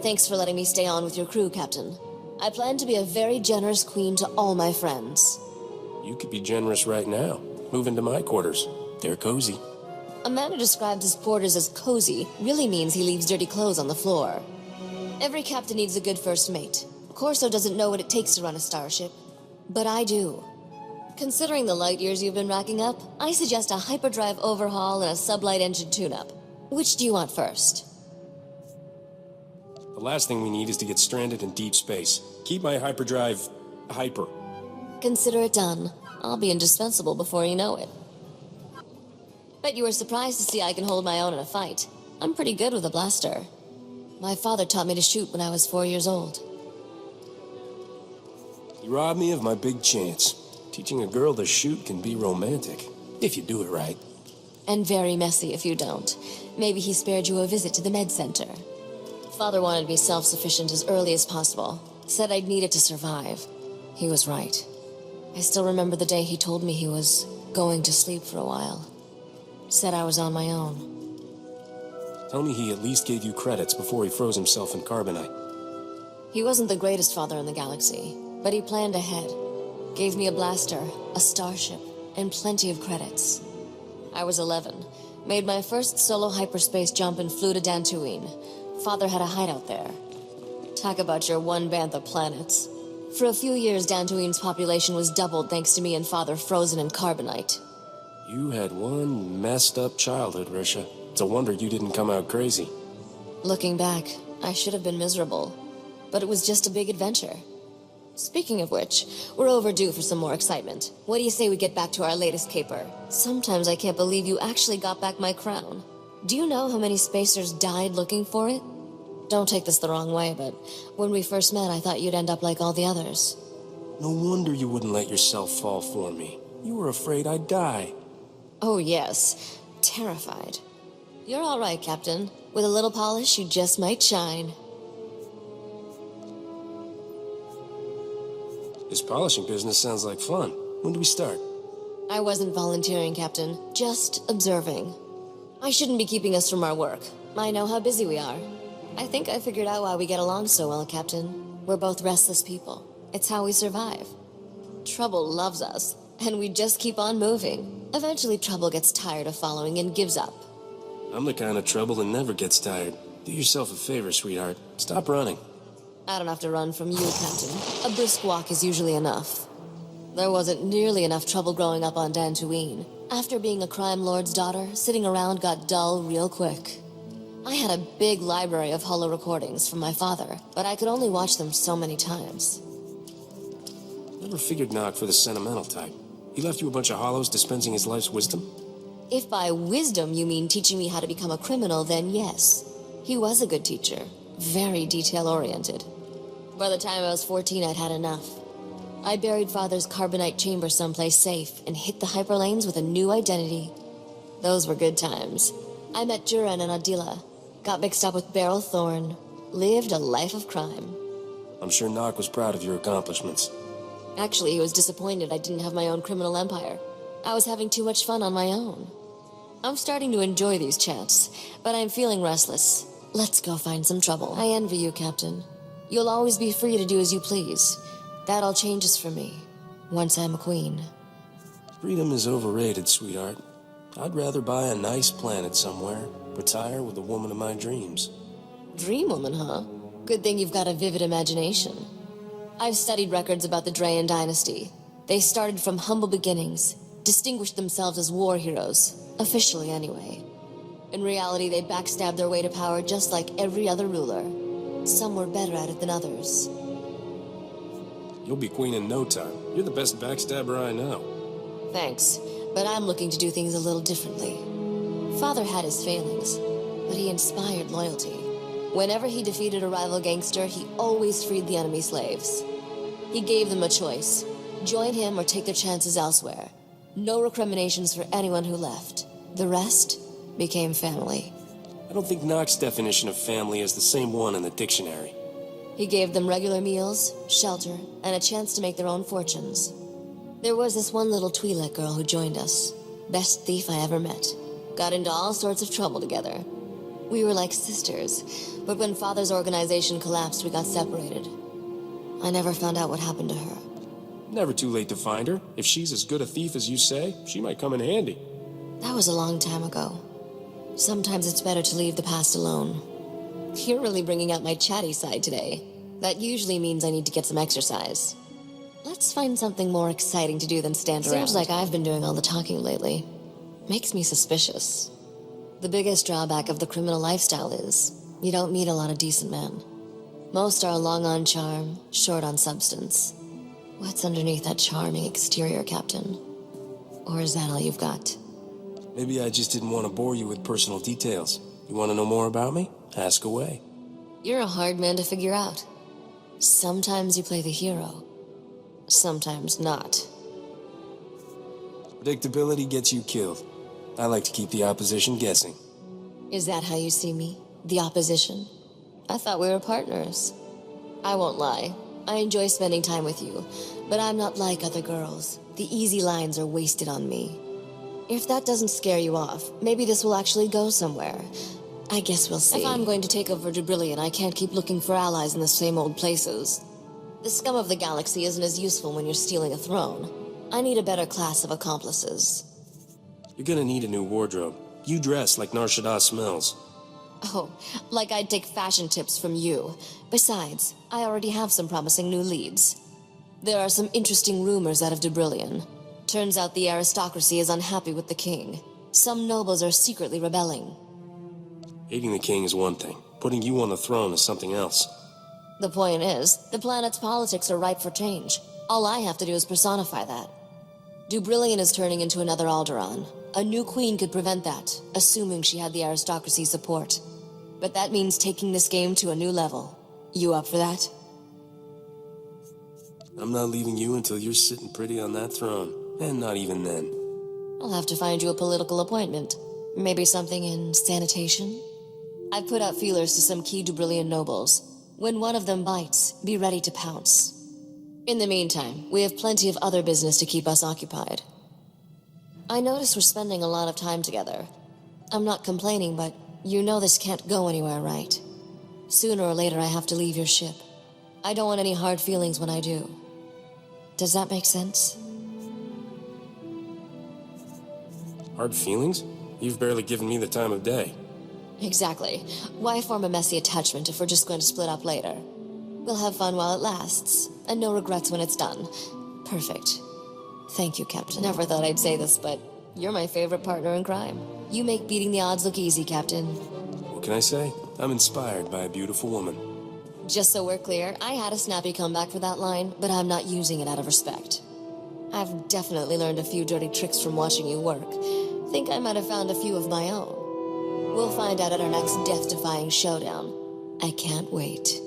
Thanks for letting me stay on with your crew, Captain. I plan to be a very generous queen to all my friends. You could be generous right now. Move into my quarters. They're cozy. A man who describes his quarters as cozy really means he leaves dirty clothes on the floor. Every captain needs a good first mate. Corso doesn't know what it takes to run a starship, but I do. Considering the light years you've been racking up, I suggest a hyperdrive overhaul and a sublight engine tune-up. Which do you want first? The last thing we need is to get stranded in deep space. Keep my hyperdrive hyper. Consider it done. I'll be indispensable before you know it. Bet you were surprised to see I can hold my own in a fight. I'm pretty good with a blaster. My father taught me to shoot when I was 4 years old. You robbed me of my big chance. Teaching a girl to shoot can be romantic, if you do it right. And very messy if you don't. Maybe he spared you a visit to the med center. Father wanted me self-sufficient as early as possible. Said I'd need it to survive. He was right. I still remember the day he told me he was going to sleep for a while. Said I was on my own. Tell me he at least gave you credits before he froze himself in carbonite. He wasn't the greatest father in the galaxy, but he planned ahead. Gave me a blaster, a starship, and plenty of credits. I was 11. Made my first solo hyperspace jump and flew to Dantooine. Father had a hideout there. Talk about your one bantha planets. For a few years, Dantooine's population was doubled thanks to me and Father frozen in carbonite. You had one messed up childhood, Risha. It's a wonder you didn't come out crazy. Looking back, I should have been miserable. But it was just a big adventure. Speaking of which, we're overdue for some more excitement. What do you say we get back to our latest caper? Sometimes I can't believe you actually got back my crown. Do you know how many spacers died looking for it? Don't take this the wrong way, but when we first met, I thought you'd end up like all the others. No wonder you wouldn't let yourself fall for me. You were afraid I'd die. Oh yes, terrified. You're all right, Captain. With a little polish, you just might shine. This polishing business sounds like fun. When do we start? I wasn't volunteering, Captain. Just observing. I shouldn't be keeping us from our work. I know how busy we are. I think I figured out why we get along so well, Captain. We're both restless people. It's how we survive. Trouble loves us, and we just keep on moving. Eventually, Trouble gets tired of following and gives up. I'm the kind of trouble that never gets tired. Do yourself a favor, sweetheart. Stop running. I don't have to run from you, Captain. A brisk walk is usually enough. There wasn't nearly enough trouble growing up on Dantooine. After being a crime lord's daughter, sitting around got dull real quick. I had a big library of holo recordings from my father, but I could only watch them so many times. Never figured Nock for the sentimental type. He left you a bunch of holos dispensing his life's wisdom? If by wisdom you mean teaching me how to become a criminal, then yes. He was a good teacher. Very detail-oriented. By the time I was 14, I'd had enough. I buried Father's carbonite chamber someplace safe and hit the hyperlanes with a new identity. Those were good times. I met Duran and Adila, got mixed up with Beryl Thorne, lived a life of crime. I'm sure Nock was proud of your accomplishments. Actually, he was disappointed I didn't have my own criminal empire. I was having too much fun on my own. I'm starting to enjoy these chats, but I'm feeling restless. Let's go find some trouble. I envy you, Captain. You'll always be free to do as you please. That all changes for me, once I'm a queen. Freedom is overrated, sweetheart. I'd rather buy a nice planet somewhere, retire with the woman of my dreams. Dream woman, huh? Good thing you've got a vivid imagination. I've studied records about the Drayan dynasty. They started from humble beginnings, distinguished themselves as war heroes, officially anyway. In reality, they backstabbed their way to power just like every other ruler. Some were better at it than others. You'll be queen in no time. You're the best backstabber I know. Thanks, but I'm looking to do things a little differently. Father had his failings, but he inspired loyalty. Whenever he defeated a rival gangster, he always freed the enemy slaves. He gave them a choice. Join him or take their chances elsewhere. No recriminations for anyone who left. The rest became family. I don't think Nock's definition of family is the same one in the dictionary. He gave them regular meals, shelter, and a chance to make their own fortunes. There was this one little Twi'lek girl who joined us. Best thief I ever met. Got into all sorts of trouble together. We were like sisters, but when Father's organization collapsed, we got separated. I never found out what happened to her. Never too late to find her. If she's as good a thief as you say, she might come in handy. That was a long time ago. Sometimes it's better to leave the past alone. You're really bringing out my chatty side today. That usually means I need to get some exercise. Let's find something more exciting to do than stand around. Seems like I've been doing all the talking lately. Makes me suspicious. The biggest drawback of the criminal lifestyle is you don't meet a lot of decent men. Most are long on charm, short on substance. What's underneath that charming exterior, Captain? Or is that all you've got? Maybe I just didn't want to bore you with personal details. You want to know more about me? Ask away. You're a hard man to figure out. Sometimes you play the hero. Sometimes not. Predictability gets you killed. I like to keep the opposition guessing. Is that how you see me? The opposition? I thought we were partners. I won't lie. I enjoy spending time with you, but I'm not like other girls. The easy lines are wasted on me. If that doesn't scare you off, maybe this will actually go somewhere. I guess we'll see. If I'm going to take over Dubrillion, I can't keep looking for allies in the same old places. The scum of the galaxy isn't as useful when you're stealing a throne. I need a better class of accomplices. You're gonna need a new wardrobe. You dress like Nar Shaddaa smells. Oh, like I'd take fashion tips from you. Besides, I already have some promising new leads. There are some interesting rumors out of Dubrillion. Turns out the aristocracy is unhappy with the king. Some nobles are secretly rebelling. Hating the king is one thing. Putting you on the throne is something else. The point is, the planet's politics are ripe for change. All I have to do is personify that. Dubrillion is turning into another Alderaan. A new queen could prevent that, assuming she had the aristocracy's support. But that means taking this game to a new level. You up for that? I'm not leaving you until you're sitting pretty on that throne. And not even then. I'll have to find you a political appointment. Maybe something in sanitation? I've put out feelers to some key Dubrillion nobles. When one of them bites, be ready to pounce. In the meantime, we have plenty of other business to keep us occupied. I notice we're spending a lot of time together. I'm not complaining, but you know this can't go anywhere, right? Sooner or later I have to leave your ship. I don't want any hard feelings when I do. Does that make sense? Hard feelings? You've barely given me the time of day. Exactly. Why form a messy attachment if we're just going to split up later? We'll have fun while it lasts, and no regrets when it's done. Perfect. Thank you, Captain. Never thought I'd say this, but you're my favorite partner in crime. You make beating the odds look easy, Captain. What can I say? I'm inspired by a beautiful woman. Just so we're clear, I had a snappy comeback for that line, but I'm not using it out of respect. I've definitely learned a few dirty tricks from watching you work. Think I might have found a few of my own. We'll find out at our next death-defying showdown. I can't wait.